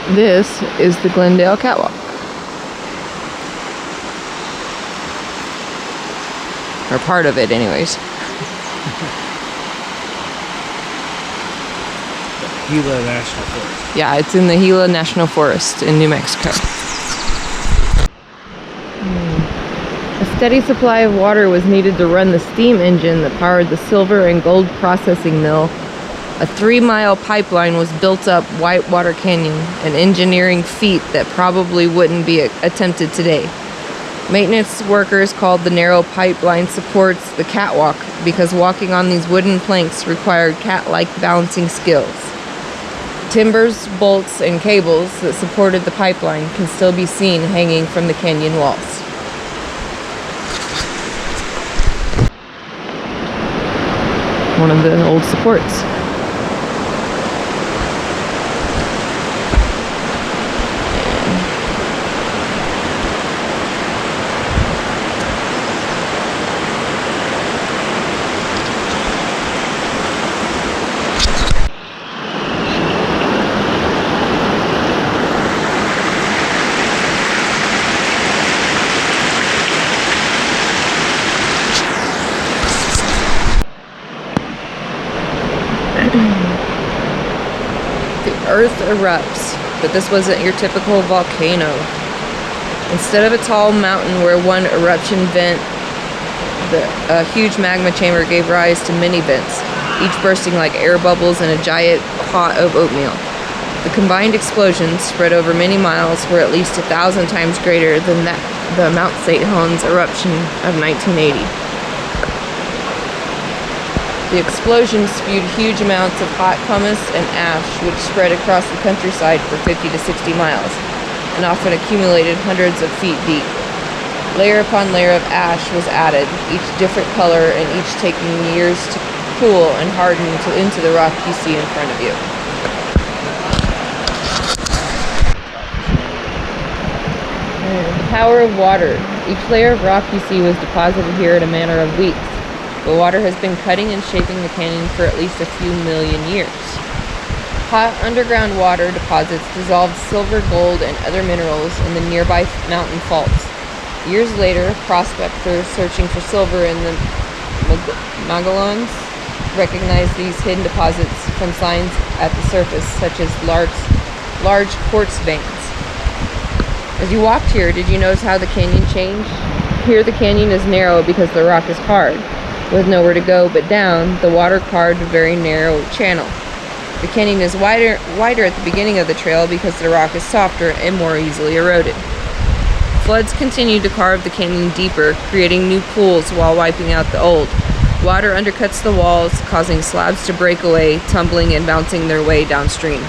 This is the Glendale catwalk. Or part of it, anyways. Gila National Forest. Yeah, it's in the Gila National Forest in New Mexico. A steady supply of water was needed to run the steam engine that powered the silver and gold processing mill. A 3-mile pipeline was built up Whitewater Canyon, an engineering feat that probably wouldn't be attempted today. Maintenance workers called the narrow pipeline supports the catwalk because walking on these wooden planks required cat-like balancing skills. Timbers, bolts, and cables that supported the pipeline can still be seen hanging from the canyon walls. One of the old supports. The earth erupts, but this wasn't your typical volcano. Instead of a tall mountain where one eruption vent, a huge magma chamber gave rise to many vents, each bursting like air bubbles in a giant pot of oatmeal. The combined explosions, spread over many miles, were at least 1,000 times greater than the Mount St. Helens eruption of 1980. The explosion spewed huge amounts of hot pumice and ash, which spread across the countryside for 50 to 60 miles, and often accumulated hundreds of feet deep. Layer upon layer of ash was added, each different color and each taking years to cool and harden into the rock you see in front of you. The power of water. Each layer of rock you see was deposited here in a manner of weeks. But water has been cutting and shaping the canyon for at least a few million years. Hot underground water deposits dissolved silver, gold, and other minerals in the nearby mountain faults. Years later, prospectors searching for silver in the Magellans recognized these hidden deposits from signs at the surface, such as large quartz veins. As you walked here, did you notice how the canyon changed? Here the canyon is narrow because the rock is hard. With nowhere to go but down, the water carved a very narrow channel. The canyon is wider at the beginning of the trail because the rock is softer and more easily eroded. Floods continued to carve the canyon deeper, creating new pools while wiping out the old. Water undercuts the walls, causing slabs to break away, tumbling and bouncing their way downstream.